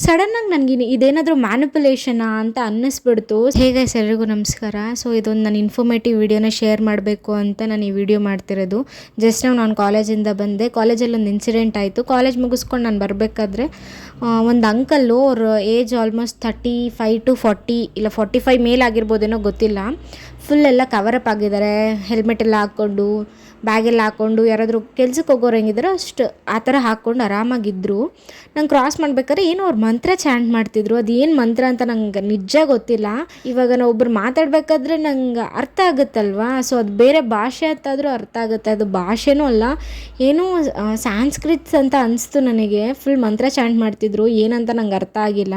ಸಡನ್ನಾಗಿ ನನಗೆ ಇದೇನಾದರೂ ಮ್ಯಾನಿಪುಲೇಷನಾ ಅಂತ ಅನ್ನಿಸ್ಬಿಡ್ತು. ಹೇಗೆ ಎಲ್ರಿಗೂ ನಮಸ್ಕಾರ. ಸೊ ಇದೊಂದು ನಾನು ಇನ್ಫಾರ್ಮೇಟಿವ್ ವಿಡಿಯೋನ ಶೇರ್ ಮಾಡಬೇಕು ಅಂತ ನಾನು ಈ ವಿಡಿಯೋ ಮಾಡ್ತಿರೋದು. ಜಸ್ಟ್ ನಾನು ಕಾಲೇಜಿಂದ ಬಂದೆ. ಕಾಲೇಜಲ್ಲಿ ಒಂದು ಇನ್ಸಿಡೆಂಟ್ ಆಯಿತು. ಕಾಲೇಜ್ ಮುಗಿಸ್ಕೊಂಡು ನಾನು ಬರಬೇಕಾದ್ರೆ ಒಂದು ಅಂಕಲ್ಲು, ಅವ್ರ ಏಜ್ ಆಲ್ಮೋಸ್ಟ್ 35 to 40 ಇಲ್ಲ 45 ಮೇಲಾಗಿರ್ಬೋದೇನೋ ಗೊತ್ತಿಲ್ಲ. ಫುಲ್ ಎಲ್ಲ ಕವರಪ್ ಆಗಿದ್ದಾರೆ, ಹೆಲ್ಮೆಟ್ ಎಲ್ಲ ಹಾಕ್ಕೊಂಡು, ಬ್ಯಾಗೆಲ್ಲ ಹಾಕ್ಕೊಂಡು, ಯಾರಾದರೂ ಕೆಲ್ಸಕ್ಕೆ ಹೋಗೋರು ಹೆಂಗಿದ್ದಾರೋ ಅಷ್ಟು ಆ ಥರ ಹಾಕ್ಕೊಂಡು ಆರಾಮಾಗಿದ್ದರು. ನಂಗೆ ಕ್ರಾಸ್ ಮಾಡ್ಬೇಕಾದ್ರೆ ಏನೋ ಅವ್ರು ಮಂತ್ರ ಚಾಂಟ್ ಮಾಡ್ತಿದ್ರು. ಅದು ಏನು ಮಂತ್ರ ಅಂತ ನಂಗೆ ನಿಜ ಗೊತ್ತಿಲ್ಲ. ಇವಾಗ ನಾವು ಒಬ್ರು ಮಾತಾಡಬೇಕಾದ್ರೆ ನಂಗೆ ಅರ್ಥ ಆಗುತ್ತಲ್ವಾ, ಸೊ ಅದು ಬೇರೆ ಭಾಷೆ ಅಂತಾದರೂ ಅರ್ಥ ಆಗುತ್ತೆ. ಅದು ಭಾಷೆನೂ ಅಲ್ಲ, ಏನೋ ಸಾಂಸ್ಕ್ರಿಟ್ಸ್ ಅಂತ ಅನಿಸ್ತು ನನಗೆ. ಫುಲ್ ಮಂತ್ರ ಚಾಂಟ್ ಮಾಡ್ತಿದ್ರು, ಏನಂತ ನಂಗೆ ಅರ್ಥ ಆಗಿಲ್ಲ.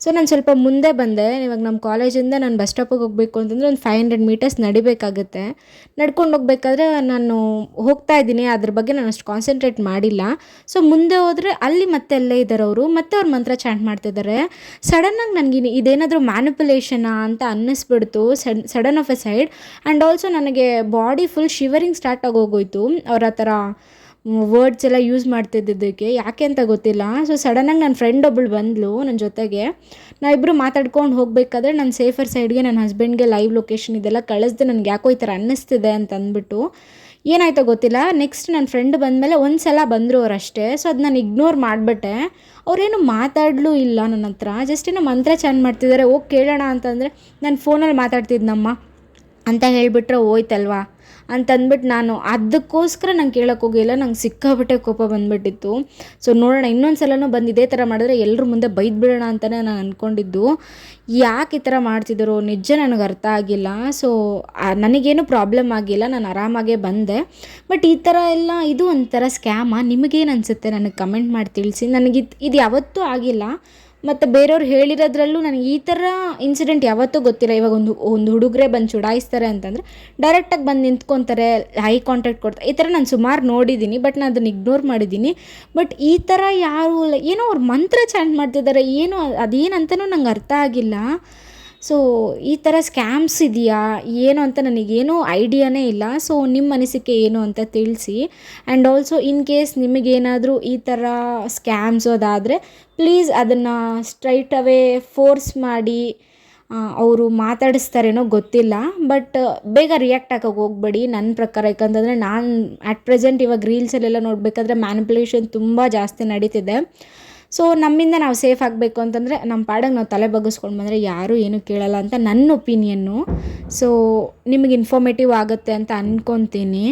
ಸೊ ನಾನು ಸ್ವಲ್ಪ ಮುಂದೆ ಬಂದೆ. ಇವಾಗ ನಮ್ಮ ಕಾಲೇಜಿಂದ ನಾನು ಬಸ್ ಸ್ಟಾಪಿಗೆ ಹೋಗಬೇಕು ಅಂತಂದರೆ ಒಂದು 500 ಮೀಟರ್ಸ್ ನಡಿಬೇಕಾಗುತ್ತೆ. ನಡ್ಕೊಂಡು ಹೋಗ್ಬೇಕಾದ್ರೆ ನಾನು ಹೋಗ್ತಾ ಇದ್ದೀನಿ, ಅದ್ರ ಬಗ್ಗೆ ನಾನು ಅಷ್ಟು ಕಾನ್ಸಂಟ್ರೇಟ್ ಮಾಡಿಲ್ಲ. ಸೊ ಮುಂದೆ ಹೋದರೆ ಅಲ್ಲಿ ಮತ್ತೆ ಅಲ್ಲೇ ಇದ್ದಾರೆ ಅವರು, ಮತ್ತೆ ಅವ್ರು ಮಂತ್ರ ಚಾಂಟ್ ಮಾಡ್ತಿದ್ದಾರೆ. ಸಡನ್ನಾಗಿ ನನಗೆ ಇದೇನಾದರೂ ಮ್ಯಾನಿಪುಲೇಷನಾ ಅಂತ ಅನ್ನಿಸ್ಬಿಡ್ತು sudden of a side. And also ನನಗೆ ಬಾಡಿ ಫುಲ್ ಶಿವರಿಂಗ್ ಸ್ಟಾರ್ಟ್ ಆಗೋಗೋಯ್ತು ಅವ್ರ ಆ ಥರ ವರ್ಡ್ಸ್ ಎಲ್ಲ ಯೂಸ್ ಮಾಡ್ತಿದ್ದಕ್ಕೆ. ಯಾಕೆ ಅಂತ ಗೊತ್ತಿಲ್ಲ. ಸೊ ಸಡನ್ನಾಗಿ ನನ್ನ ಫ್ರೆಂಡ್ ಒಬ್ಬಳು ಬಂದಳು ನನ್ನ ಜೊತೆಗೆ. ನಾವಿಬ್ಬರು ಮಾತಾಡ್ಕೊಂಡು ಹೋಗಬೇಕಾದ್ರೆ ನಾನು ಸೇಫರ್ ಸೈಡ್ಗೆ ನನ್ನ ಹಸ್ಬೆಂಡ್ಗೆ ಲೈವ್ ಲೊಕೇಶನ್ ಇದೆಲ್ಲ ಕಳಿಸ್ದೆ. ನನಗೆ ಯಾಕೋ ಈ ಥರ ಅನ್ನಿಸ್ತಿದೆ ಅಂತ ಅಂದ್ಬಿಟ್ಟು. ಏನಾಯ್ತೋ ಗೊತ್ತಿಲ್ಲ. ನೆಕ್ಸ್ಟ್ ನನ್ನ ಫ್ರೆಂಡ್ ಬಂದಮೇಲೆ ಒಂದು ಸಲ ಬಂದರು ಅವ್ರು ಅಷ್ಟೇ. ಸೊ ಅದು ನಾನು ಇಗ್ನೋರ್ ಮಾಡಿಬಿಟ್ಟೆ. ಅವರೇನು ಮಾತಾಡಲೂ ಇಲ್ಲ ನನ್ನ ಹತ್ರ, ಜಸ್ಟ್ ಏನೋ ಮಂತ್ರ ಚಾಂಟ್ ಮಾಡ್ತಿದ್ದಾರೆ. ಹೋಗಿ ಕೇಳೋಣ ಅಂತಂದರೆ ನಾನು ಫೋನಲ್ಲಿ ಮಾತಾಡ್ತಿದ್ನಮ್ಮ ಅಂತ ಹೇಳಿಬಿಟ್ರೆ ಹೋಯ್ತಲ್ವಾ ಅಂತಂದ್ಬಿಟ್ಟು ನಾನು ಅದಕ್ಕೋಸ್ಕರ ನಂಗೆ ಕೇಳೋಕ್ಕೆ ಹೋಗಿಲ್ಲ. ನಂಗೆ ಸಿಕ್ಕಾಬಿಟ್ಟೆ ಕೋಪ ಬಂದುಬಿಟ್ಟಿತ್ತು. ಸೊ ನೋಡೋಣ, ಇನ್ನೊಂದು ಸಲನೂ ಬಂದು ಇದೇ ಥರ ಮಾಡಿದ್ರೆ ಎಲ್ಲರ ಮುಂದೆ ಬೈದು ಬಿಡೋಣ ಅಂತಲೇ ನಾನು ಅಂದ್ಕೊಂಡಿದ್ದು. ಯಾಕೆ ಈ ಥರ ಮಾಡ್ತಿದ್ರು ನಿಜ ನನಗೆ ಅರ್ಥ ಆಗಿಲ್ಲ. ಸೊ ನನಗೇನು ಪ್ರಾಬ್ಲಮ್ ಆಗಿಲ್ಲ, ನಾನು ಆರಾಮಾಗೇ ಬಂದೆ. ಬಟ್ ಈ ಥರ ಎಲ್ಲ ಇದು ಒಂಥರ ಸ್ಕ್ಯಾಮಾ? ನಿಮಗೇನು ಅನಿಸುತ್ತೆ ನನಗೆ ಕಮೆಂಟ್ ಮಾಡಿ ತಿಳಿಸಿ. ನನಗೆ ಇದು ಯಾವತ್ತೂ ಆಗಿಲ್ಲ, ಮತ್ತು ಬೇರೆಯವ್ರು ಹೇಳಿರೋದ್ರಲ್ಲೂ ನನಗೆ ಈ ಥರ ಇನ್ಸಿಡೆಂಟ್ ಯಾವತ್ತೂ ಗೊತ್ತಿಲ್ಲ. ಇವಾಗ ಒಂದು ಹುಡುಗರೇ ಬಂದು ಚುಡಾಯಿಸ್ತಾರೆ ಅಂತಂದರೆ ಡೈರೆಕ್ಟಾಗಿ ಬಂದು ನಿಂತ್ಕೊತಾರೆ, ಐ ಕಾಂಟ್ಯಾಕ್ಟ್ ಕೊಡ್ತಾರೆ. ಈ ಥರ ನಾನು ಸುಮಾರು ನೋಡಿದ್ದೀನಿ, ಬಟ್ ನಾನು ಅದನ್ನು ಇಗ್ನೋರ್ ಮಾಡಿದ್ದೀನಿ. ಬಟ್ ಈ ಥರ ಯಾರು ಏನೋ ಅವ್ರು ಮಂತ್ರ ಚಾಂಟ್ ಮಾಡ್ತಿದ್ದಾರೆ, ಏನೋ ಅದೇನಂತನೂ ನಂಗೆ ಅರ್ಥ ಆಗಿಲ್ಲ. ಸೊ ಈ ಥರ ಸ್ಕ್ಯಾಮ್ಸ್ ಇದೆಯಾ ಏನು ಅಂತ ನನಗೇನೂ ಐಡಿಯಾನೇ ಇಲ್ಲ. ಸೊ ನಿಮ್ಮ ಅನಿಸಿಕೆ ಏನು ಅಂತ ತಿಳಿಸಿ. ಆ್ಯಂಡ್ ಆಲ್ಸೋ ಇನ್ ಕೇಸ್ ನಿಮಗೇನಾದರೂ ಈ ಥರ ಸ್ಕ್ಯಾಮ್ಸ್ ಅದಾದರೆ ಪ್ಲೀಸ್ ಅದನ್ನು ಸ್ಟ್ರೈಟ್ ಅವೇ ಫೋರ್ಸ್ ಮಾಡಿ ಅವರು ಮಾತಾಡಿಸ್ತಾರೇನೋ ಗೊತ್ತಿಲ್ಲ. ಬಟ್ ಬೇಗ ರಿಯಾಕ್ಟ್ ಆಗೋಕೆ ಹೋಗಬೇಡಿ ನನ್ನ ಪ್ರಕಾರ. ಯಾಕಂತಂದರೆ ನಾನು ಅಟ್ ಪ್ರೆಸೆಂಟ್ ಇವಾಗ ರೀಲ್ಸಲ್ಲೆಲ್ಲ ನೋಡಬೇಕಾದ್ರೆ ಮ್ಯಾನಿಪುಲೇಷನ್ ತುಂಬ ಜಾಸ್ತಿ ನಡೀತಿದೆ. ಸೊ ನಮ್ಮಿಂದ ನಾವು ಸೇಫ್ ಆಗಬೇಕು ಅಂತಂದರೆ ನಮ್ಮ ಪಾಡಿಗೆ ನಾವು ತಲೆ ಬಗ್ಗಿಸ್ಕೊಂಡು ಬಂದರೆ ಯಾರೂ ಏನೂ ಕೇಳಲ್ಲ ಅಂತ ನನ್ನ ಒಪಿನಿಯನ್ನು. ಸೊ ನಿಮಗೆ ಇನ್ಫಾರ್ಮೇಟಿವ್ ಆಗುತ್ತೆ ಅಂತ ಅಂದ್ಕೊತೀನಿ.